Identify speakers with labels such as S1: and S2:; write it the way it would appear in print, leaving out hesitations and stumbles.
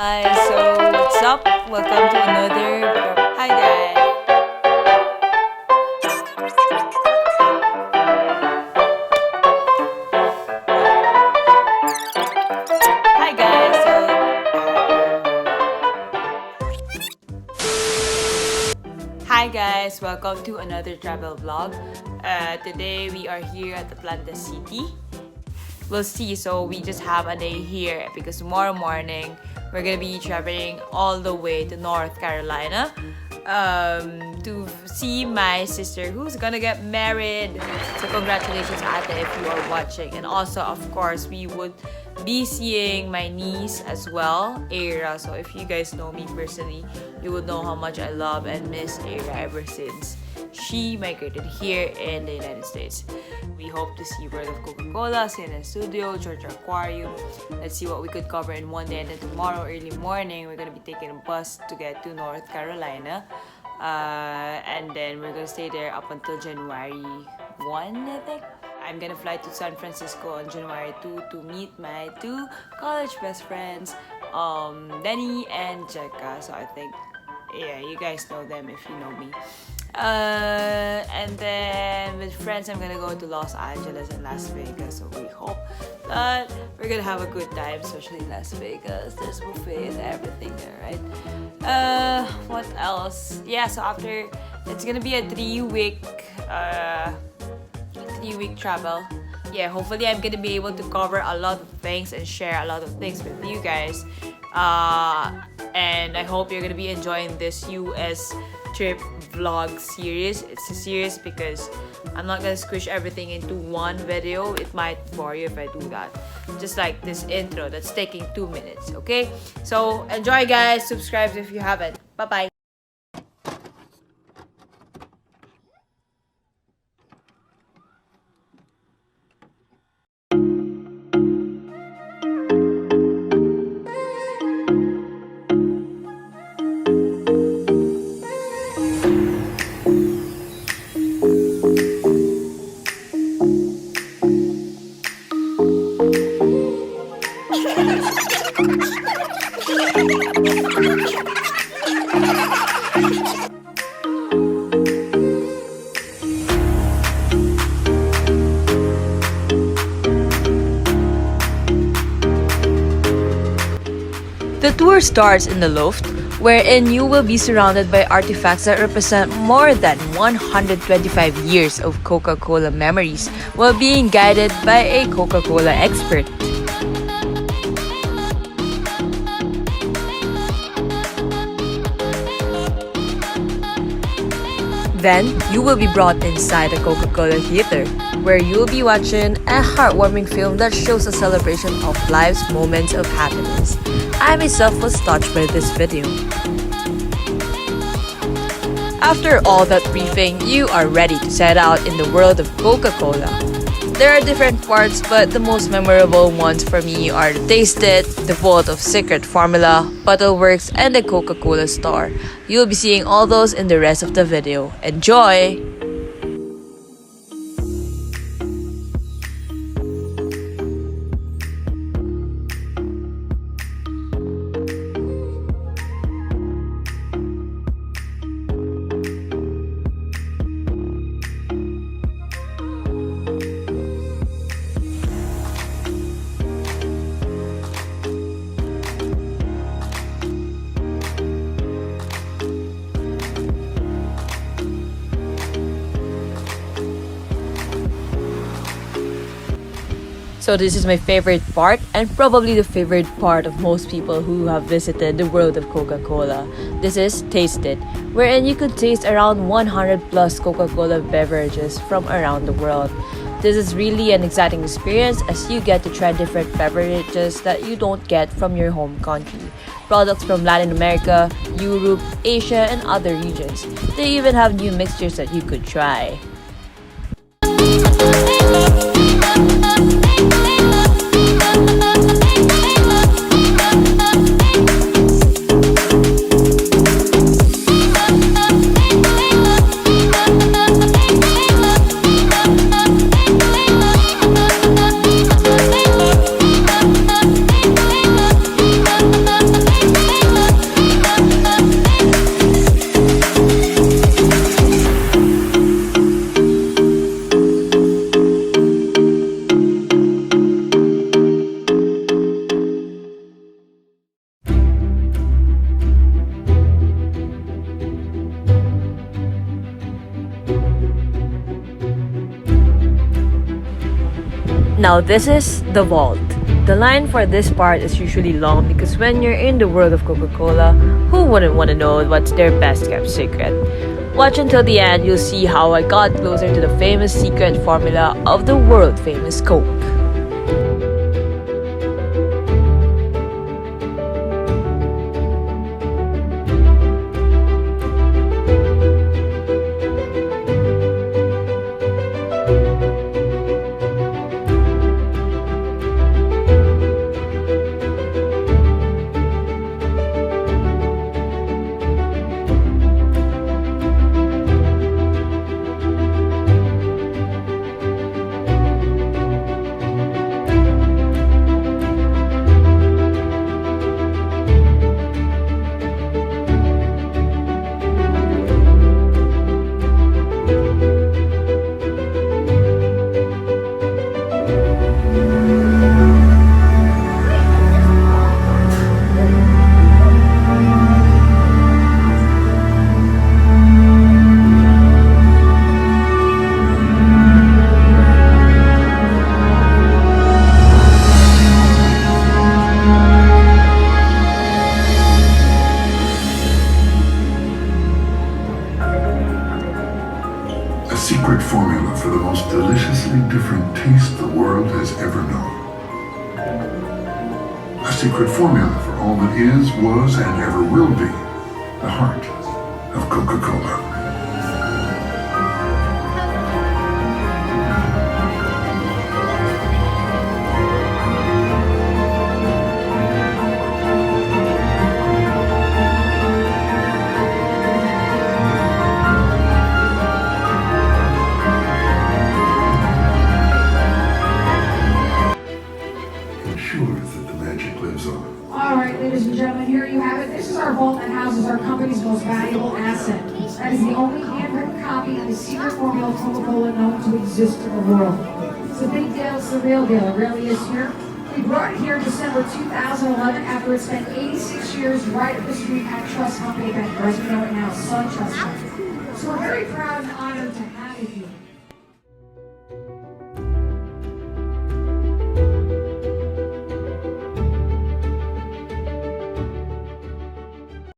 S1: Hi, so what's up? Welcome to another. Hi, guys. Hi, guys. Hi, guys. Welcome to another travel vlog. Today we are here at Atlanta City. We'll see. So we just have a day here because tomorrow morning we're gonna be traveling all the way to North Carolina to see my sister who's gonna get married. So congratulations, Ate, if you are watching. And also, of course, we would be seeing my niece as well, Era. So if you guys know me personally, you would know how much I love and miss Era ever since she migrated here in the United States. We hope to see World of Coca Cola, CNN Studio, Georgia Aquarium. Let's see what we could cover in one day. And then tomorrow early morning, we're gonna be taking a bus to get to North Carolina. And then we're gonna stay there up until January 1, I think. I'm gonna fly to San Francisco on January 2 to meet my two college best friends, Denny and Jekka. So I think, yeah, you guys know them if you know me. And then with friends, I'm gonna go to Los Angeles and Las Vegas. So we hope that we're gonna have a good time, especially in Las Vegas. There's buffet and everything there, right? What else? Yeah, so after it's gonna be a 3-week travel. Yeah, hopefully I'm gonna be able to cover a lot of things and share a lot of things with you guys. And I hope you're gonna be enjoying this US trip vlog series. It's a series because I'm not gonna squish everything into one video. It might bore you if I do that. Just like this intro that's taking 2 minutes, okay? So enjoy, guys. Subscribe if you haven't. Bye bye. The tour starts in the loft, wherein you will be surrounded by artifacts that represent more than 125 years of Coca-Cola memories while being guided by a Coca-Cola expert. Then, you will be brought inside the Coca-Cola Theater, where you will be watching a heartwarming film that shows a celebration of life's moments of happiness. I myself was touched by this video. After all that briefing, you are ready to set out in the world of Coca-Cola. There are different parts, but the most memorable ones for me are the Taste It, the Vault of Secret Formula, Bottleworks, and the Coca-Cola Store. You'll be seeing all those in the rest of the video. Enjoy! So this is my favorite part and probably the favorite part of most people who have visited the world of Coca-Cola. This is Taste It, wherein you could taste around 100 plus Coca-Cola beverages from around the world. This is really an exciting experience as you get to try different beverages that you don't get from your home country. Products from Latin America, Europe, Asia, and other regions. They even have new mixtures that you could try.
S2: Now this is the vault. The line for this part is usually long because when you're in the world of Coca Cola, who wouldn't want to know what's their best kept secret? Watch until the end, you'll see how I got closer to the famous secret formula of the world famous Coke.
S3: A secret formula for the most deliciously different taste the world has ever known. A secret formula for all that is, was, and ever will be the heart of Coca Cola. Ensures that the magic lives on.
S4: All right, ladies and gentlemen, here you have it. This is our vault that houses our company's most valuable asset. That is the only handwritten copy of the secret formula of Coca-Cola known to exist in the world. It's a big deal. It's the real deal. It really is here. We brought it here in December 2011 after it spent 86 years right up the street at Trust Company Bank, or as we know it now, Sun Trust Company. So we're very proud and honored to have it here.